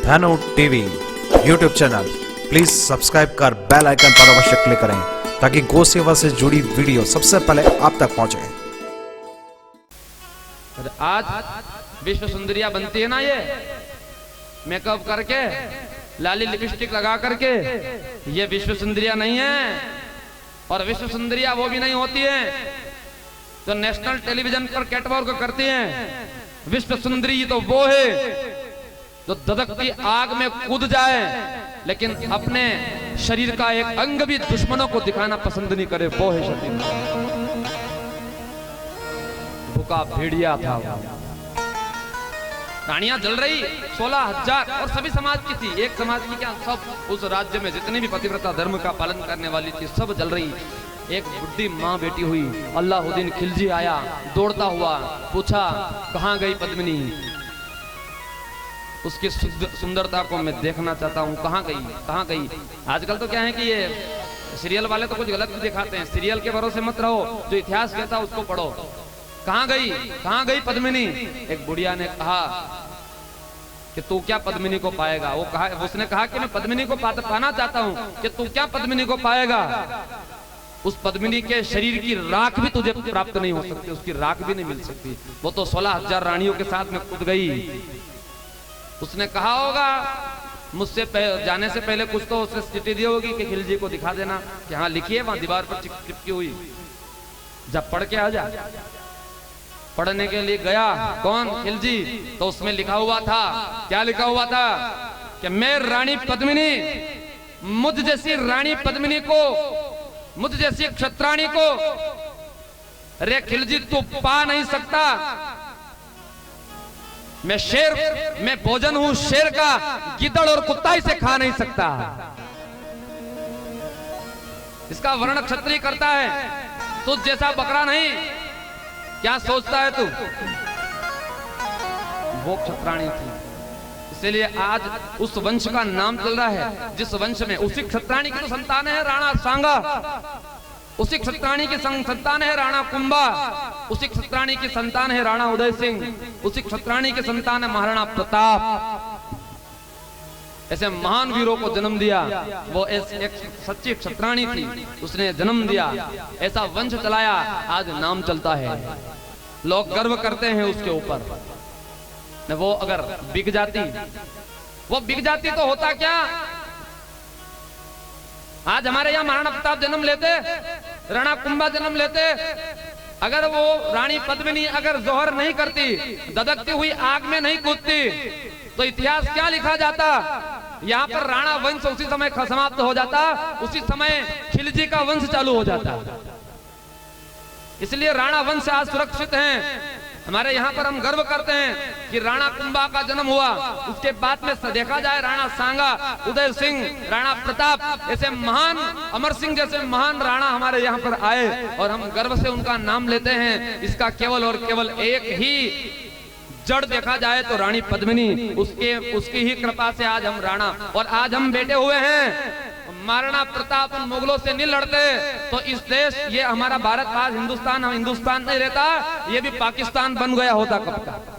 धनु TV YouTube channel please subscribe कर bell icon पर अवश्य क्लिक करें ताकि गौ सेवा से जुड़ी वीडियो सबसे पहले आप तक पहुंचे। आज विश्व सुंदरिया बनती है ना, ये मेकअप करके लाली लिपस्टिक लगा करके, ये विश्व सुंदरिया नहीं है। और विश्व सुंदरिया वो भी नहीं होती है जो नेशनल टेलीविजन पर कैटवॉक करती हैं। विश्व सुंदरी तो वो है जो धधकती आग में कूद जाए लेकिन अपने शरीर का एक अंग भी दुश्मनों को दिखाना पसंद नहीं करे, वो है शरीर। भूखा भेड़िया था वो। रानियां जल रही 16,000 और सभी समाज की थी, एक समाज की क्या, सब उस राज्य में जितनी भी पतिव्रता धर्म का पालन करने वाली थी सब जल रही। एक बुढ़ी माँ बेटी हुई, अल्लाहुद्दीन खिलजी आया दौड़ता हुआ, पूछा कहाँ गई पद्मिनी, उसकी सुंदरता को मैं देखना चाहता हूँ, कहाँ गई कहाँ गई। आजकल तो क्या है कि ये सीरियल वाले तो कुछ गलत भी दिखाते हैं, सीरियल के भरोसे मत रहो, जो इतिहास कहता है उसको पढ़ो। कहाँ गई पद्मिनी। एक बुढ़िया ने कहा कि तू क्या पद्मिनी को पाएगा। उसने कहा कि मैं पद्मिनी को पाना चाहता हूँ, कि तू क्या पद्मिनी को पाएगा। उस पद्मिनी के शरीर की राख भी तुझे प्राप्त नहीं हो सकती, उसकी राख भी नहीं मिल सकती। वो तो 16,000 रानियों के साथ में कूद गई। उसने कहा होगा मुझसे जाने से पहले कुछ तो उसने चिट्ठी दी होगी कि खिलजी को दिखा देना कि हाँ लिखिए, वहां दीवार पर चिपकी हुई, जब पढ़ के आ जा। पढ़ने के लिए गया, कौन, खिलजी, तो उसमें लिखा हुआ था, क्या लिखा हुआ था कि मैं रानी पद्मिनी, मुझ जैसी रानी पद्मिनी को, मुझ जैसी क्षत्राणी को रे खिलजी तू पा नहीं सकता। मैं शेर, मैं भोजन हूं शेर का, गिद्दड़ और कुत्ता इसे खा नहीं सकता। इसका वर्ण क्षत्रिय करता है, तुझ जैसा बकरा नहीं। क्या सोचता है तू। वो क्षत्राणी थी, इसलिए आज उस वंश का नाम चल रहा है जिस वंश में, उसी क्षत्राणी की तो संतान है राणा सांगा, उसी क्षत्राणी की संतान है राणा कुंभा, उसी क्षत्राणी की संतान है राणा उदय सिंह, उसी क्षत्राणी की संतान है महाराणा प्रताप। ऐसे महान वीरों को जन्म दिया। वो एक सच्ची क्षत्राणी थी, उसने जन्म दिया, ऐसा वंश चलाया, आज नाम चलता है, लोग गर्व करते हैं उसके ऊपर। वो अगर बिक जाती तो होता क्या। आज हमारे यहाँ महाराणा प्रताप जन्म लेते, राणा कुंभा जन्म लेते, अगर वो रानी पद्मिनी अगर जोहर नहीं करती, धधकती हुई आग में नहीं कूदती, तो इतिहास क्या लिखा जाता। यहाँ पर राणा वंश उसी समय समाप्त हो जाता, उसी समय खिलजी का वंश चालू हो जाता। इसलिए राणा वंश आज सुरक्षित हैं। हमारे यहाँ पर हम गर्व करते हैं कि राणा कुंभा का जन्म हुआ, उसके बाद में देखा जाए राणा सांगा, उदय सिंह, राणा प्रताप, ऐसे महान, अमर सिंह जैसे महान राणा हमारे यहाँ पर आए और हम गर्व से उनका नाम लेते हैं। इसका केवल और केवल एक ही जड़ देखा जाए तो रानी पद्मिनी, उसकी ही कृपा से आज हम राणा, और आज हम बैठे हुए हैं। महाराणा प्रताप मुगलों से नहीं लड़ते तो इस देश, ये हमारा भारत आज हिंदुस्तान, हम हिंदुस्तान नहीं रहता, ये भी पाकिस्तान बन गया होता कब का।